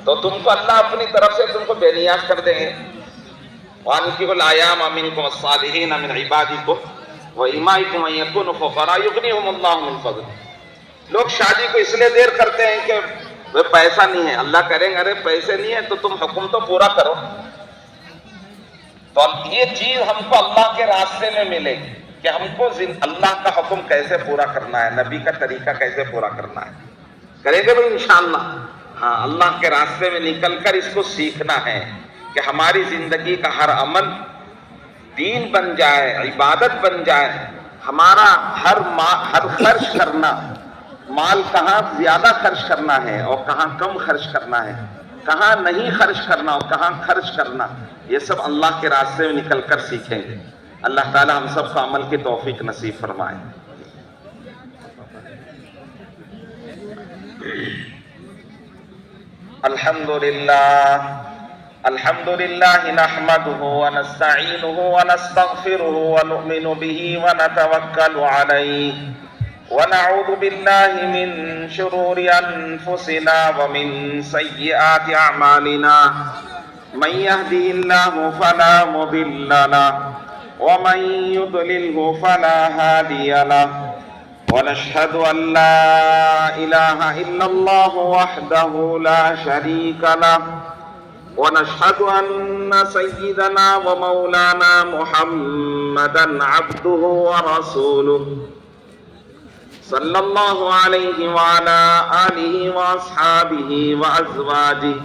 تو تم کو اللہ اپنی طرف سے تم کو بے نیاز کر دیں گے. وَأَنكِحُوا الْأَيَامَ مِنكُمْ وَالصَّالِحِينَ مِنْ عِبَادِكُمْ وَإِمَائِكُمْ أَن يَكُونُوا فُقَرَاءَ يُغْنِيهُمُ اللَّهُ مِنْ فَضْلِهِ. لوگ شادی کو اس لیے دیر کرتے ہیں کہ وہ پیسہ نہیں ہے. اللہ کریں گے ارے پیسے نہیں ہے تو تم حکم تو پورا کرو. تو یہ چیز ہم کو اللہ کے راستے میں ملے گی کہ ہم کو اللہ کا حکم کیسے پورا کرنا ہے, نبی کا طریقہ کیسے پورا کرنا ہے. کریں گے بھائی انشاءاللہ. ہاں, اللہ کے راستے میں نکل کر اس کو سیکھنا ہے کہ ہماری زندگی کا ہر عمل دین بن جائے, عبادت بن جائے. ہمارا ہر خرچ کرنا, مال کہاں زیادہ خرچ کرنا ہے اور کہاں کم خرچ کرنا ہے, کہاں نہیں خرچ کرنا اور کہاں خرچ کرنا, یہ سب اللہ کے راستے میں نکل کر سیکھیں گے. اللہ تعالی ہم سب کو عمل کی توفیق نصیب فرمائے. الحمدللہ نحمده ونستعینه ونستغفره ونؤمن به ونتوکل علیہ ونعوذ باللہ من شرور انفسنا ومن سیئات اعمالنا من يهده الله فلا مضل له ومن يضلله فلا هادي له ونشهد أن لا إله إلا الله وحده لا شريك له ونشهد أن سيدنا ومولانا محمدا عبده ورسوله صلى الله عليه وعلى آله وأصحابه وأزواجه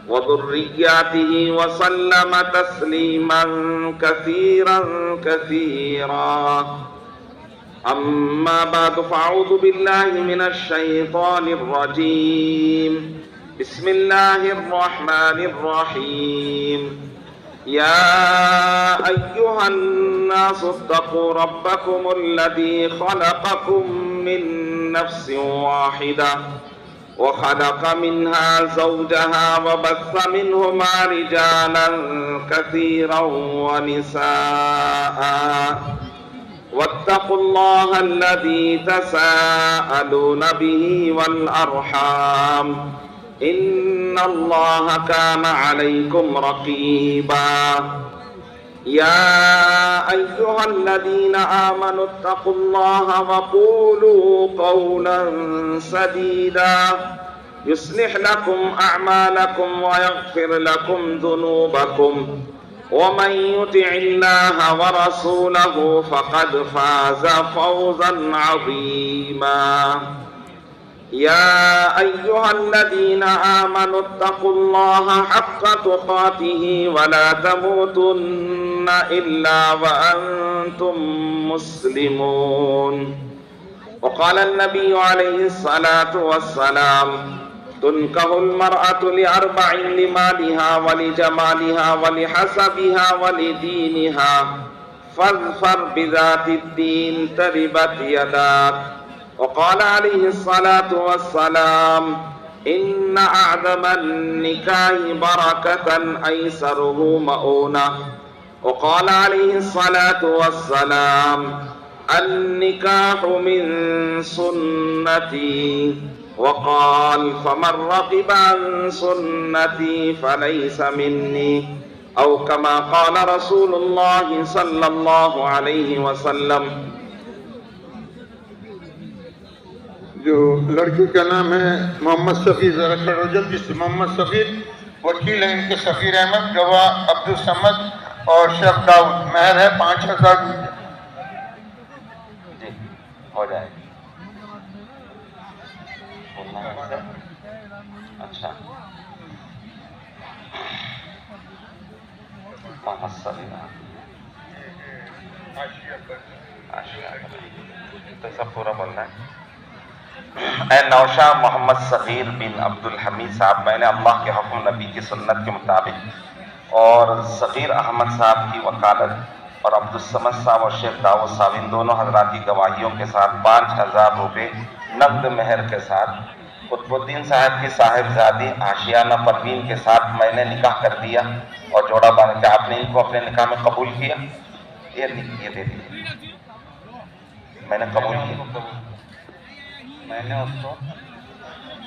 وذرياته وسلم تسليما كثيرا كثيرا. أما بعد فأعوذ بالله من الشيطان الرجيم. بسم الله الرحمن الرحيم. يا أيها الناس اتقوا ربكم الذي خلقكم من نفس واحدة وخلق منها زوجها وبث منهما رجالا كثيرا ونساء واتقوا الله الذي تساءلون به والأرحام إن الله كان عليكم رقيبا. يا أيها الذين آمنوا اتقوا الله وقولوا قولا سديدا يصلح لكم أعمالكم ويغفر لكم ذنوبكم ومن يطع الله ورسوله فقد فاز فوزا عظيما. يا أيها الذين آمنوا اتقوا الله حق تقاته ولا تموتن إلا وأنتم مسلمون. وقال النبي عليه الصلاة والسلام تنكح المرأة لأربع: لمالها ولجمالها ولحسبها ولدينها فاظفر بذات الدين تربت يداك. وقال عليه الصلاة والسلام إن أعظم النكاح بركة أيسره مؤونة. وقال عليه الصلاة والسلام النكاح من سنتي. وقال فمن رغب عن سنتي فليس مني أو كما قال رسول الله صلى الله عليه وسلم. جو لڑکی کا نام ہے محمد سفیر، ذرا کھڑو جلدی سے. محمد سفیر وکیل ہیں ان کے سفیر احمد، گواہ عبدالصمد اور شیخ داؤد. مہر ہے 5000 جی ہو جائے. اچھا تو سب پورا بولنا ہے. اے نوشا محمد صغیر بن عبدالحمید صاحب، میں نے اللہ کے حکم نبی کی سنت کے مطابق اور صغیر احمد صاحب کی وکالت اور عبدالصمد صاحب اور شیخ داؤد صاحب ان دونوں حضرات کی گواہیوں کے ساتھ 5000 روپے نقد مہر کے ساتھ قطب الدین صاحب کی صاحبزادی آشیانہ پروین کے ساتھ میں نے نکاح کر دیا اور جوڑا باندھ کے آپ نے ان کو اپنے نکاح میں قبول کیا. یہ دے دیجیے. میں نے قبول کیا. میں نے اس کو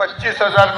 25,000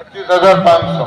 25,500।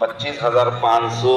25,500